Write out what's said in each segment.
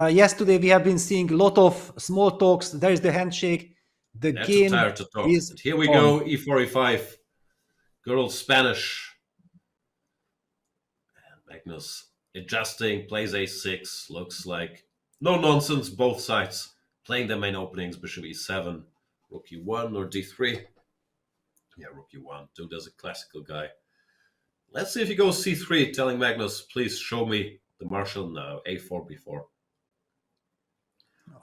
Yesterday we have been seeing a lot of small talks. There is the handshake. The They're game too tired to talk. is But here we on. go, e4, e5. Good old Spanish. And Magnus adjusting, plays a6. Looks like no nonsense, both sides. Playing their main openings, bishop e7, rook e1 or d3. Yeah, rook e1. Duda's a classical guy. Let's see if he goes c3, telling Magnus, please show me the marshal now. a4, b4.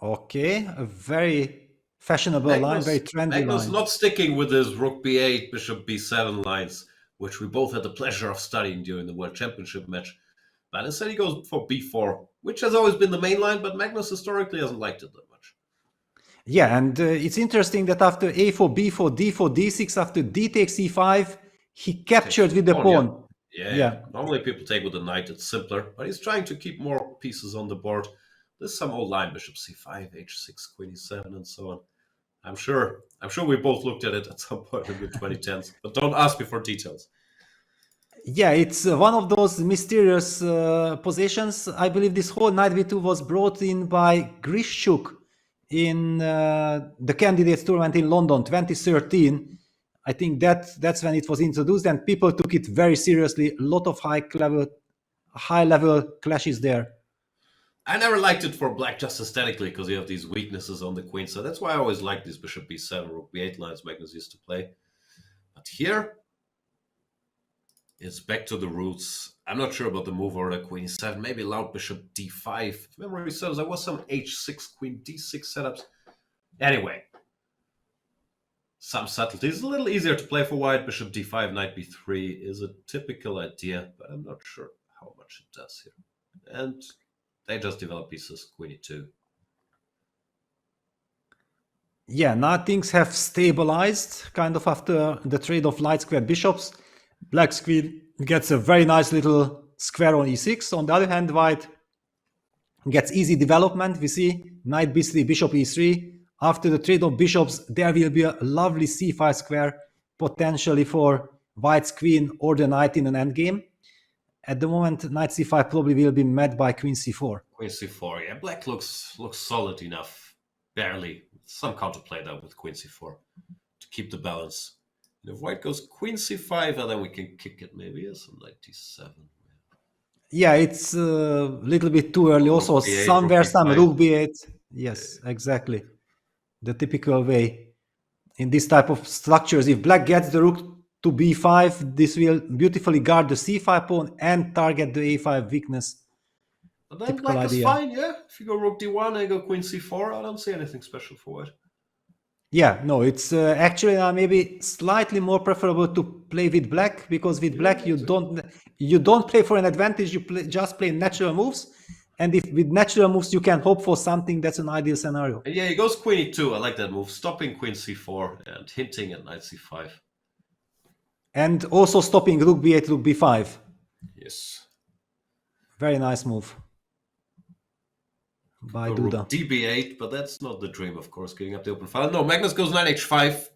Okay, a very fashionable line, very trendy Magnus line. not sticking with his rook b8, bishop b7 lines, which we both had the pleasure of studying during the World Championship match. But instead he goes for b4, which has always been the main line, but Magnus historically hasn't liked it that much. Yeah, and it's interesting that after a4, b4, d4, d6, after d takes e5, he captured with the pawn. Yeah. Normally people take with the knight, it's simpler, but he's trying to keep more pieces on the board. There's some old line, bishop c5, h6, queen e7, and so on. I'm sure we both looked at it at some point in the 2010s, but don't ask me for details. Yeah, it's one of those mysterious positions. I believe this whole knight b2 was brought in by Grishchuk in the candidates tournament in London 2013. I think that's when it was introduced, and people took it very seriously. A lot of high level clashes there. I never liked it for black just aesthetically because you have these weaknesses on the queen. So that's why I always liked these bishop b7, rook b8 lines Magnus used to play. But here, it's back to the roots. I'm not sure about the move or the queen e7. Maybe allowed bishop d5. If memory serves, there was some h6, queen d6 setups. Anyway, some subtleties. A little easier to play for white. Bishop d5, knight b3 is a typical idea, but I'm not sure how much it does here. And they just develop pieces, queen e2. Yeah, now things have stabilized kind of after the trade of light squared bishops. Black's queen gets a very nice little square on e6. On the other hand, white gets easy development. We see knight b3, bishop e3. After the trade of bishops, there will be a lovely c5 square, potentially for white's queen or the knight in an endgame. At the moment, knight c5 probably will be met by queen c4. Queen c4, yeah. Black looks solid enough, barely. Some counterplay there with queen c4 to keep the balance. And if white goes queen c5, then we can kick it maybe. Yes, knight d7. Yeah, it's a little bit too early. Also, b8, somewhere rook some b5. rook b8. Yes, exactly. The typical way in this type of structures. If black gets the rook to b5, this will beautifully guard the c5 pawn and target the a5 weakness. But then Typical black idea. is fine, yeah. If you go rook d1 and go queen c4, I don't see anything special for white. Yeah, no, it's actually maybe slightly more preferable to play with black, because with black you don't play for an advantage. You just play natural moves, and if with natural moves you can hope for something, that's an ideal scenario. And yeah, he goes queen e2. I like that move, stopping queen c4 and hinting at knight c5. And also stopping rook b8, rook b5. Yes. Very nice move by Duda. Rook db8, but that's not the dream, of course, getting up the open file. No, Magnus goes knight h5.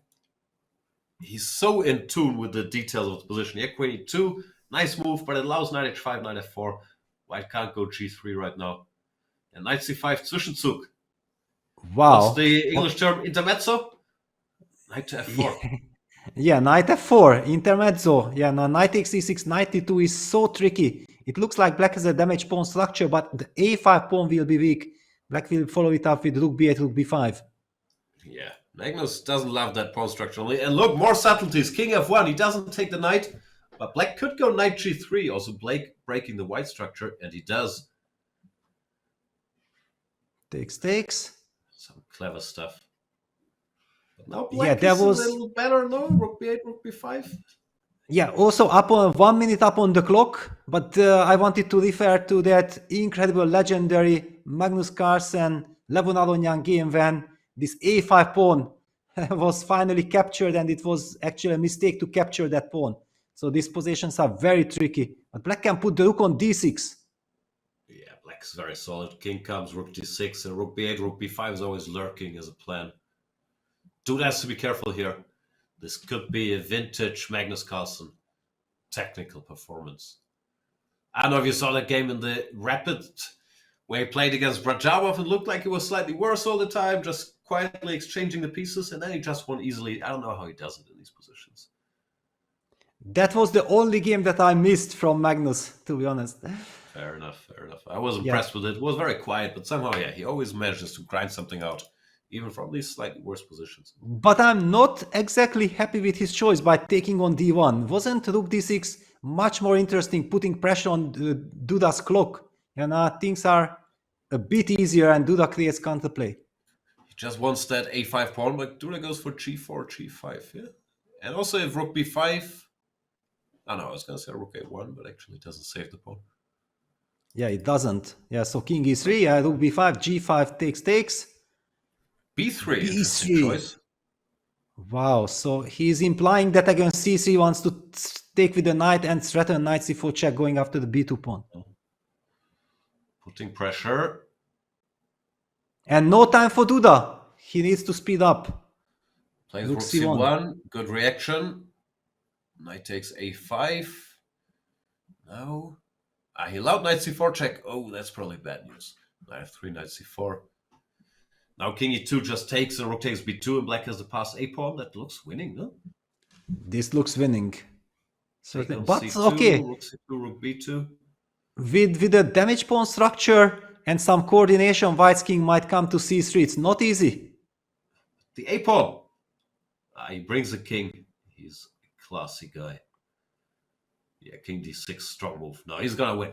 He's so in tune with the details of the position. Yeah, queen e2, nice move, but it allows knight h5, knight f4. White can't go g3 right now. And knight c5, Zwischenzug. Wow. What's the English term? Intermezzo? Knight to f4. Yeah, knight f4, intermezzo. Yeah, now knight takes e6, knight e2 is so tricky. It looks like black has a damaged pawn structure, but the a5 pawn will be weak. Black will follow it up with rook b8, rook b5. Yeah, Magnus doesn't love that pawn structure. And look, more subtleties. King f1, he doesn't take the knight, but black could go knight g3, also breaking the white structure, and he does. Takes. Some clever stuff. But now black is a little better, no? Rook b8, rook b5. Yeah, also up on 1 minute up on the clock, but I wanted to refer to that incredible, legendary Magnus Carlsen Levon game when this a5 pawn was finally captured, and it was actually a mistake to capture that pawn. So these positions are very tricky, but black can put the rook on d6. Yeah, black's very solid. King comes, rook d6, and rook b8, rook b5 is always lurking as a plan. Duda has to be careful here. This could be a vintage Magnus Carlsen technical performance. I don't know if you saw that game in the rapid where he played against Brajabov and looked like he was slightly worse all the time, just quietly exchanging the pieces, and then he just won easily. I don't know how he does it in these positions. That was the only game that I missed from Magnus, to be honest. Fair enough. I was impressed with it. It was very quiet, but somehow, yeah, he always manages to grind something out, even from these slightly worse positions. But I'm not exactly happy with his choice by taking on d1. Wasn't rook d6 much more interesting, putting pressure on Duda's clock? And things are a bit easier, and Duda creates counterplay. He just wants that a5 pawn, but Duda goes for g4, g5, yeah? And also if rook b5... Oh no, I was going to say rook a1, but actually it doesn't save the pawn. Yeah, it doesn't. Yeah, so king e3, rook b5, g5 takes. b3, interesting choice. Wow, so he's implying that against c3 wants to take with the knight and threaten knight c4 check going after the b2 pawn. Putting pressure. And no time for Duda. He needs to speed up. Plays rook c1, good reaction. Knight takes a5. No. He allowed knight c4 check. Oh, that's probably bad news. Knight f3, knight c4. Now king e2 just takes and rook takes b2 and black has the passed a pawn. That looks winning, no? This looks winning. Certainly. But c2, okay. Rook c2, rook b2. With a damage pawn structure and some coordination, white's king might come to c3. It's not easy. The a pawn. He brings the king. He's a classy guy. Yeah, king d6, strong move. No, he's gonna win.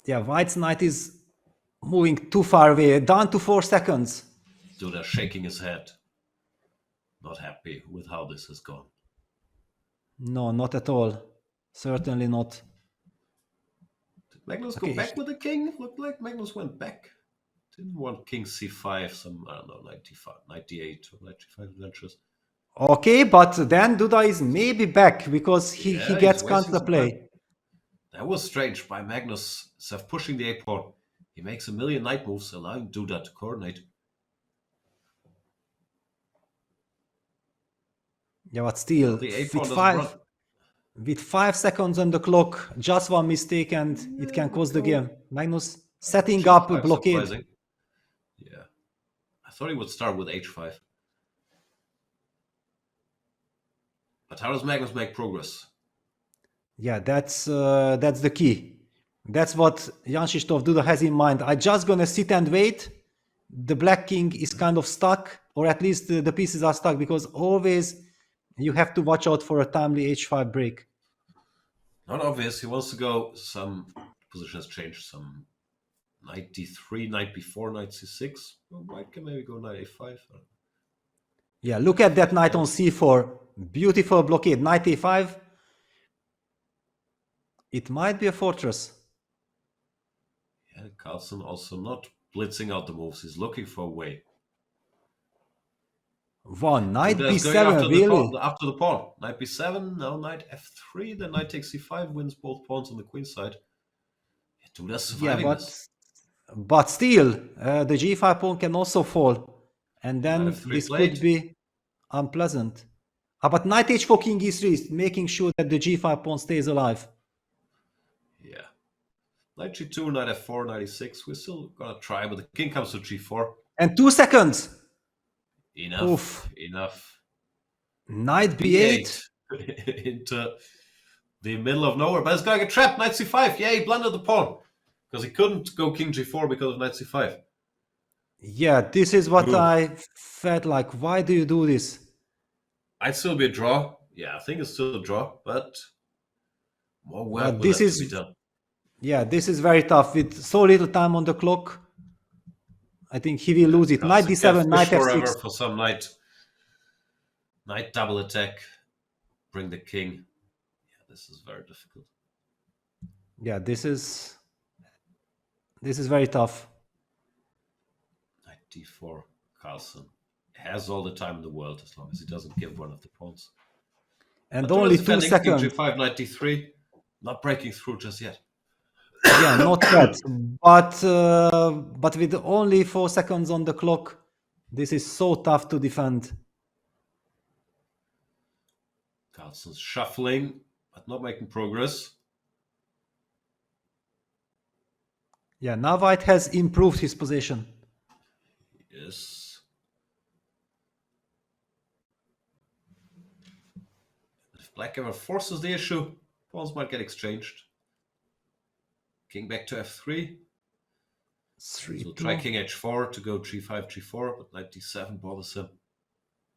Yeah, white's knight is moving too far away, down to 4 seconds. Duda shaking his head. Not happy with how this has gone. No, not at all. Certainly not. Did Magnus go back with the king? Looked like Magnus went back. Didn't want king c5, some, I don't know, 95, 98 or 95 adventures. Okay, but then Duda is maybe back because he gets counterplay. That was strange by Magnus pushing the a pawn. He makes a million knight moves, allowing Duda to coordinate. Yeah, but still, with 5 seconds on the clock, just one mistake and it can cause the game. Magnus setting up a blockade. Surprising. Yeah, I thought he would start with h5. But how does Magnus make progress? Yeah, that's the key. That's what Jan-Krzysztof Duda has in mind. I'm just gonna sit and wait. The black king is kind of stuck, or at least the pieces are stuck, because always you have to watch out for a timely h5 break. Not obvious. He wants to go. Some position has changed. Some knight d3, knight b4, knight c6. Well, white can maybe go knight a5. Yeah, look at that knight on c4. Beautiful blockade. Knight a5. It might be a fortress. Yeah, Carlsen also not blitzing out the moves. He's looking for a way. Knight b7, really? After the pawn. Knight b7, now knight f3, then knight takes c5, wins both pawns on the queen side. Duda's surviving this. But still, the g5 pawn can also fall. And then this could be unpleasant. But knight h4, king e3 is making sure that the g5 pawn stays alive. Yeah. Knight g2, knight f4, knight e6. We're still gonna try, but the king comes to g4. And 2 seconds. Enough. Knight b8. Into the middle of nowhere. But it's gonna get trapped. Knight c5. Yeah, he blundered the pawn. Because he couldn't go king g4 because of knight c5. Yeah, this is what I felt like. Why do you do this? I'd still be a draw. Yeah, I think it's still a draw, but more work will have to be done. Yeah, this is very tough. With so little time on the clock, I think he will lose it. Knight d7, knight f6. For some knight double attack. Bring the king. Yeah, this is very difficult. Yeah, this is very tough. Knight d4. Carlsen has all the time in the world as long as he doesn't give one of the pawns. And but only 2 seconds. King g5, knight d3. Not breaking through just yet. Yeah, not yet. But with only 4 seconds on the clock, this is so tough to defend. Carlsen's shuffling, but not making progress. Yeah, now white has improved his position. Yes. If black ever forces the issue, pawns might get exchanged. King back to f3. 3, So 2. try king h4 to go g5, g4, but knight d7 bothers him.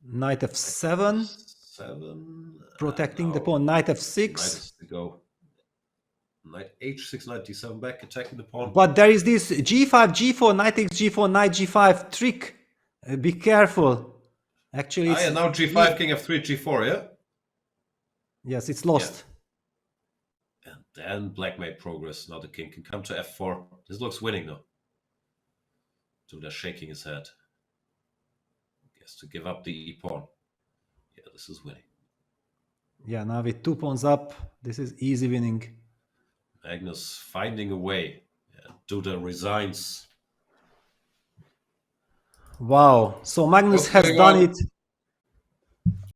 Knight f7. 7. Protecting the Now pawn. Knight knight f6. is to go. Knight h6, knight d7 back, attacking the pawn. But there is this g5, g4, knight takes g4, knight g5 trick. Be careful. Actually, Ah, yeah, now g5, king f3, g4, yeah? Yes, it's lost. And then black made progress. Now the king can come to f4. This looks winning, though. Duda shaking his head. He has to give up the e-pawn. Yeah, this is winning. Yeah, now with 2 pawns up, this is easy winning. Magnus finding a way. Yeah, Duda resigns. Wow. So Magnus What's has going done on? it